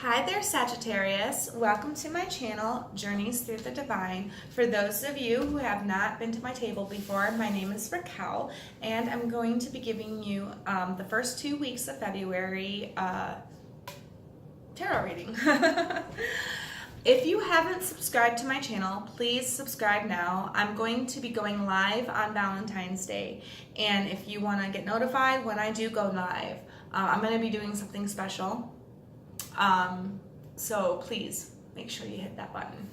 Hi there, Sagittarius. Welcome to my channel, Journeys Through the Divine. For those of you who have not been to my table before, my name is Racquel, and I'm going to be giving you the first 2 weeks of February tarot reading. If you haven't subscribed to my channel, please subscribe now. I'm going to be going live on Valentine's Day, and if you want to get notified when I do go live, I'm going to be doing something special. So please make sure you hit that button.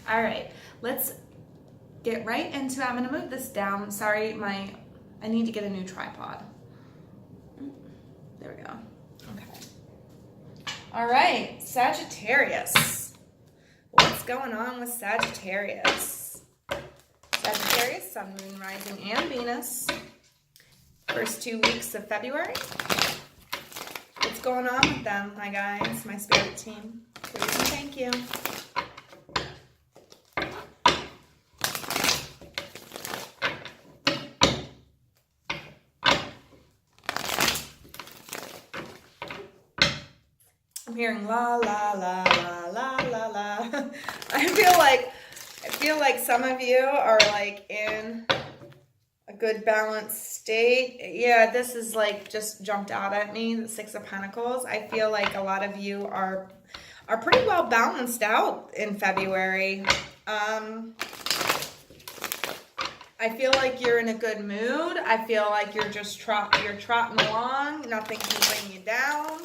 All right, let's get right into it. I'm going to move this down. Sorry, I need to get a new tripod. There we go. Okay. All right, Sagittarius. What's going on with Sagittarius? Sagittarius, Sun, Moon, Rising, and Venus. First 2 weeks of February. What's going on with them, my guys, my spirit team? Please and thank you. I'm hearing la la la la la la la. I feel like some of you are like in a good balanced state. Yeah, this is like just jumped out at me, the Six of Pentacles. I feel like a lot of you are pretty well balanced out in February. I feel like you're in a good mood. I feel like you're just trotting along. Nothing can bring you down.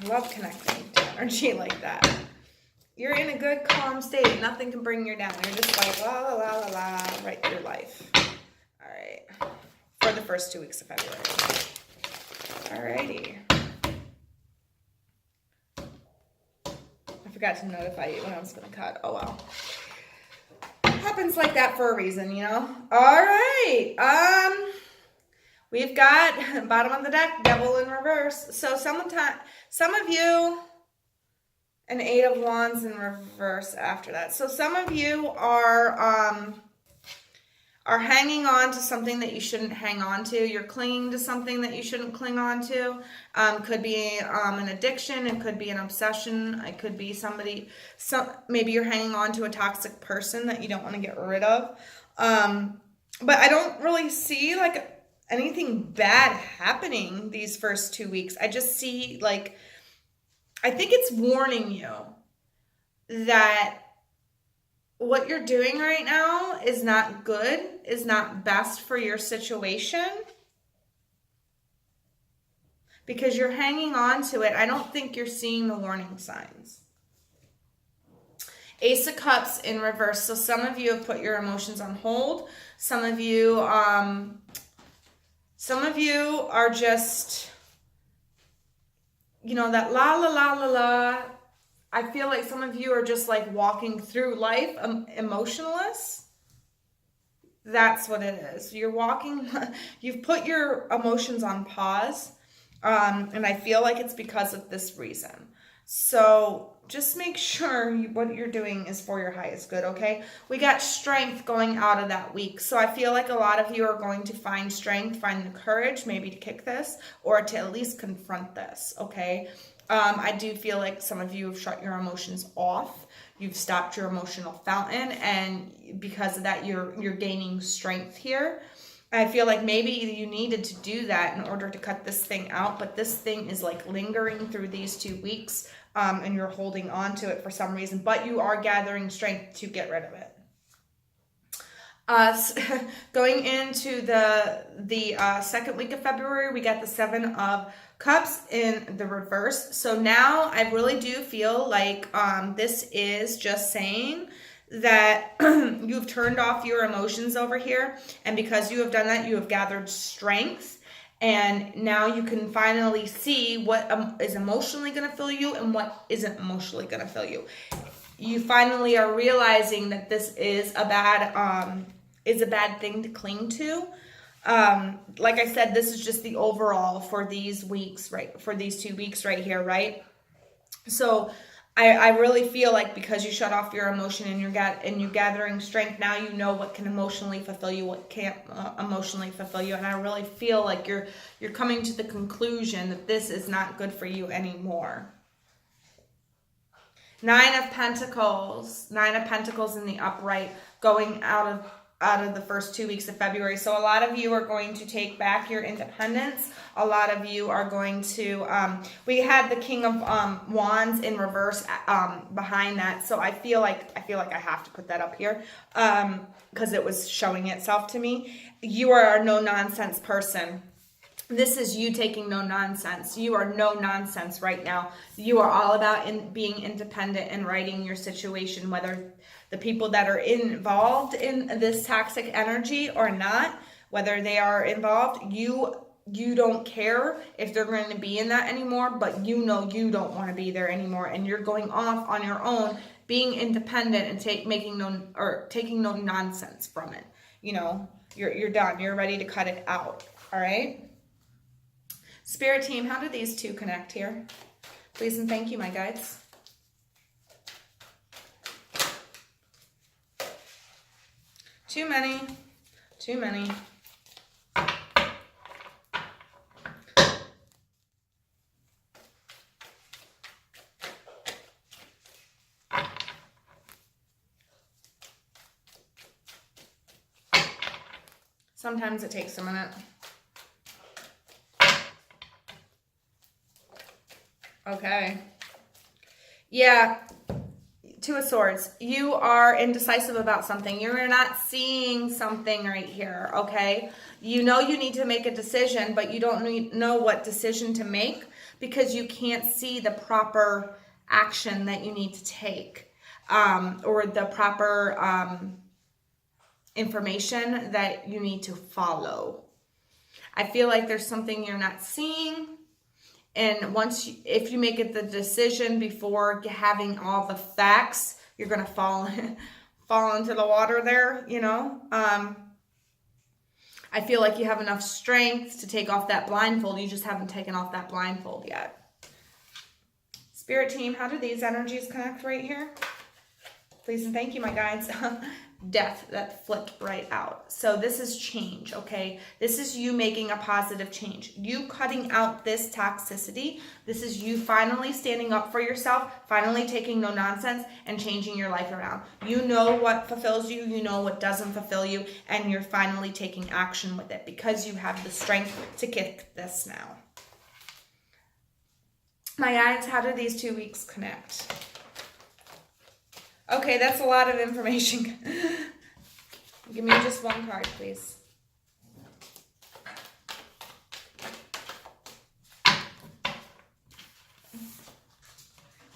I love connecting to energy like that. You're in a good, calm state. Nothing can bring you down. You're just like, la, la, la, la, la, right through life. All right. For the first 2 weeks of February. All righty. I forgot to notify you when I was going to cut. Oh, well. Happens like that for a reason, you know? All right. We've got, bottom of the deck, Devil in reverse. So some of you... an Eight of Wands in reverse after that. So some of you are hanging on to something that you shouldn't hang on to. You're clinging to something that you shouldn't cling on to. Could be an addiction. It could be an obsession. It could be maybe you're hanging on to a toxic person that you don't want to get rid of. But I don't really see like anything bad happening these first 2 weeks. I just see like, I think it's warning you that what you're doing right now is not good, is not best for your situation. Because you're hanging on to it. I don't think you're seeing the warning signs. Ace of Cups in reverse. So some of you have put your emotions on hold. Some of you are just... you know, that la la la la la. I feel like some of you are just like walking through life emotionless. That's what it is. You're walking, you've put your emotions on pause. And I feel like it's because of this reason. So just make sure what you're doing is for your highest good, okay? We got strength going out of that week. So I feel like a lot of you are going to find strength, find the courage maybe to kick this or to at least confront this, okay? I do feel like some of you have shut your emotions off. You've stopped your emotional fountain, and because of that, you're gaining strength here. I feel like maybe you needed to do that in order to cut this thing out, but this thing is like lingering through these 2 weeks, and you're holding on to it for some reason, but you are gathering strength to get rid of it. Going into the second week of February, we got the Seven of Cups in the reverse. So now I really do feel like this is just saying that you've turned off your emotions over here, and because you have done that, you have gathered strength, and now you can finally see what is emotionally going to fill you and what isn't emotionally going to fill you. You finally are realizing that this is a bad thing to cling to. Like I said, this is just the overall for these weeks, right? For these 2 weeks right here, right? So I really feel like because you shut off your emotion and you're gathering strength, now you know what can emotionally fulfill you, what can't emotionally fulfill you. And I really feel like you're coming to the conclusion that this is not good for you anymore. Nine of Pentacles in the upright, going out of the first 2 weeks of February. So a lot of you are going to take back your independence. A lot of you are going to, we had the King of Wands in reverse behind that. So I feel like I have to put that up here because it was showing itself to me. You are a no nonsense person. This is you taking no nonsense. You are no nonsense right now. You are all about being independent and writing your situation, whether the people that are involved in this toxic energy or not, whether they are involved, you don't care if they're going to be in that anymore, but you know you don't want to be there anymore, and you're going off on your own, being independent and taking no nonsense from it. You know, you're done. You're ready to cut it out. All right. Spirit team, how do these two connect here? Please and thank you, my guides. Too many. Too many. Sometimes it takes a minute. Okay. Yeah. Two of Swords. You are indecisive about something. You're not seeing something right here, okay? You know you need to make a decision, but you don't know what decision to make because you can't see the proper action that you need to take or the proper information that you need to follow. I feel like there's something you're not seeing. And if you make it the decision before having all the facts, you're going to fall into the water there, you know. I feel like you have enough strength to take off that blindfold. You just haven't taken off that blindfold yet. Spirit team, how do these energies connect right here? Please and thank you, my guides. Death, that flipped right out. So this is change, okay? This is you making a positive change. You cutting out this toxicity. This is you finally standing up for yourself, finally taking no nonsense and changing your life around. You know what fulfills you, you know what doesn't fulfill you, and you're finally taking action with it because you have the strength to kick this now. My guides, how do these 2 weeks connect? Okay, that's a lot of information. Give me just one card, please.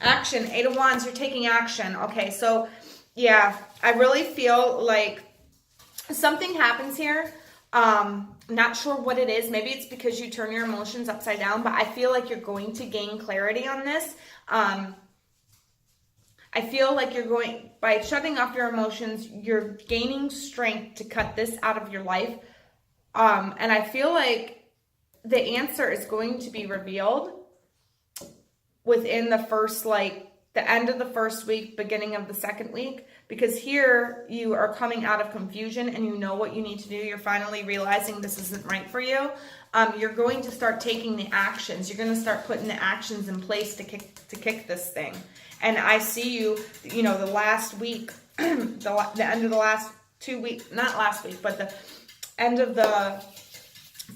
Action, 8 of Wands, you're taking action. Okay, so yeah, I really feel like something happens here. Not sure what it is. Maybe it's because you turn your emotions upside down, but I feel like you're going to gain clarity on this. I feel like by shutting off your emotions, you're gaining strength to cut this out of your life. And I feel like the answer is going to be revealed within the first, the end of the first week, beginning of the second week, because here you are coming out of confusion and you know what you need to do. You're finally realizing this isn't right for you. You're going to start taking the actions. You're going to start putting the actions in place to kick this thing. And I see you, the last week, the end of the last 2 weeks, not last week, but the end of the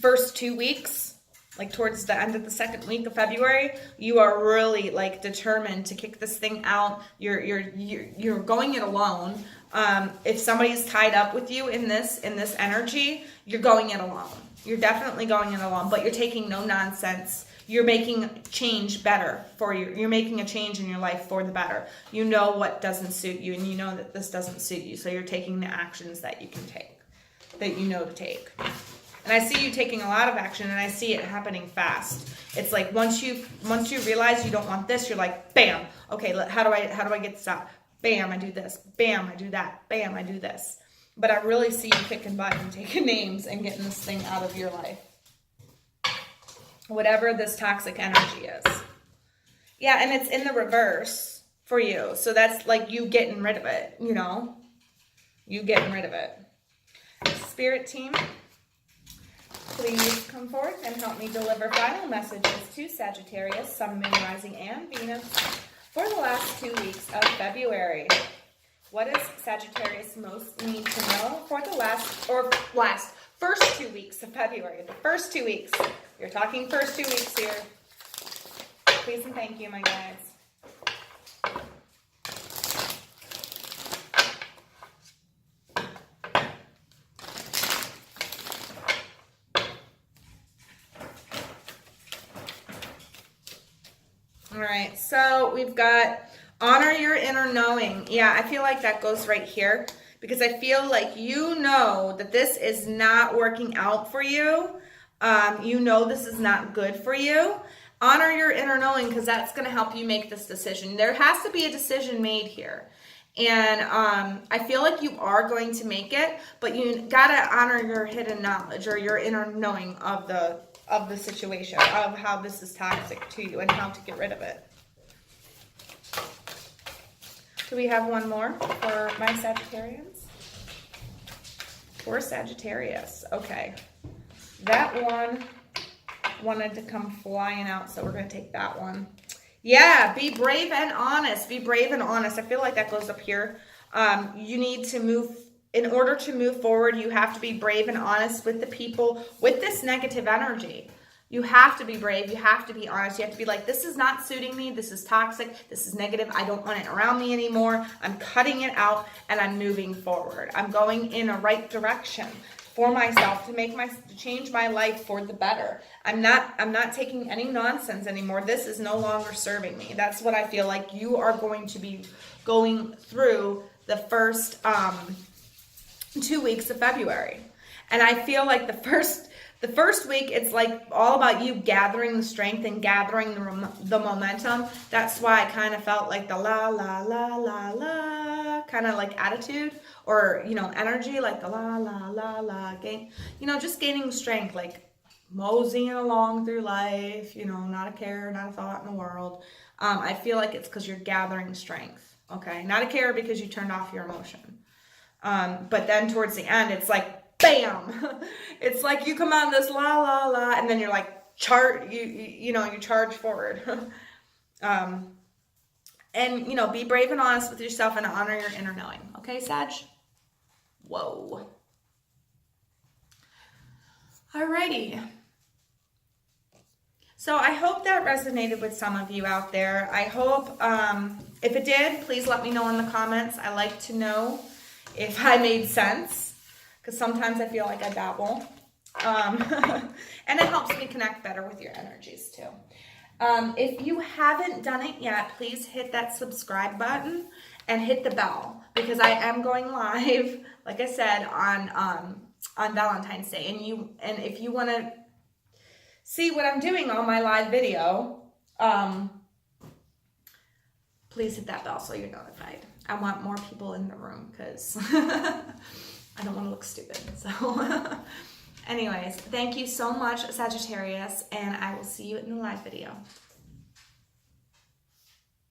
first 2 weeks, like towards the end of the second week of February, you are really determined to kick this thing out. You're going it alone. If somebody's tied up with you in this energy, you're going it alone. You're definitely going it alone, but you're taking no nonsense. You're making change better for you. You're making a change in your life for the better. You know what doesn't suit you, and you know that this doesn't suit you. So you're taking the actions that you can take, that you know to take. And I see you taking a lot of action, and I see it happening fast. It's like once you realize you don't want this, you're like, bam. Okay, how do I get this out? Bam, I do this. Bam, I do that. Bam, I do this. But I really see you kicking butt and taking names and getting this thing out of your life. Whatever this toxic energy is. Yeah, and it's in the reverse. for you. So that's like you getting rid of it, you know, you getting rid of it. Spirit team, please come forth and help me deliver final messages to Sagittarius, Sun, Moon, Rising, and Venus for the last 2 weeks of February. What does Sagittarius most need to know for the first 2 weeks of February? The first 2 weeks. You're talking first 2 weeks here. Please and thank you, my guides. All right, so we've got honor your inner knowing. Yeah, I feel like that goes right here because I feel like you know that this is not working out for you. You know this is not good for you. Honor your inner knowing because that's going to help you make this decision. There has to be a decision made here. And I feel like you are going to make it, but you got to honor your hidden knowledge or your inner knowing of the situation, of how this is toxic to you and how to get rid of it. Do we have one more for my Sagittarians? For Sagittarius. Okay. That one wanted to come flying out, so we're going to take that one. Yeah, be brave and honest. Be brave and honest. I feel like that goes up here. You need to move. In order to move forward, you have to be brave and honest with the people with this negative energy. You have to be brave. You have to be honest. You have to be like, this is not suiting me. This is toxic. This is negative. I don't want it around me anymore. I'm cutting it out and I'm moving forward. I'm going in a right direction for myself to change my life for the better. I'm not taking any nonsense anymore. This is no longer serving me. That's what I feel like you are going to be going through the first 2 weeks of February. And I feel like the first week, it's like all about you gathering the strength and gathering the momentum. That's why I kind of felt like the la, la, la, la, la, kind of like attitude or, you know, energy, like the la, la, la, la, just gaining strength, like moseying along through life, you know, not a care, not a thought in the world. I feel like it's because you're gathering strength, okay? Not a care because you turned off your emotion. But then towards the end, it's like, bam! It's like you come on this la, la, la, and then you're like, you charge forward. And, you know, be brave and honest with yourself and honor your inner knowing. Okay, Sag? Whoa. Alrighty. So I hope that resonated with some of you out there. I hope, if it did, please let me know in the comments. I like to know if I made sense, because sometimes I feel like I babble. And it helps me connect better with your energies too. If you haven't done it yet, please hit that subscribe button and hit the bell, because I am going live, like I said, on Valentine's Day. And if you want to see what I'm doing on my live video, please hit that bell so you're notified. I want more people in the room because I don't want to look stupid. So anyways, thank you so much, Sagittarius, and I will see you in the live video.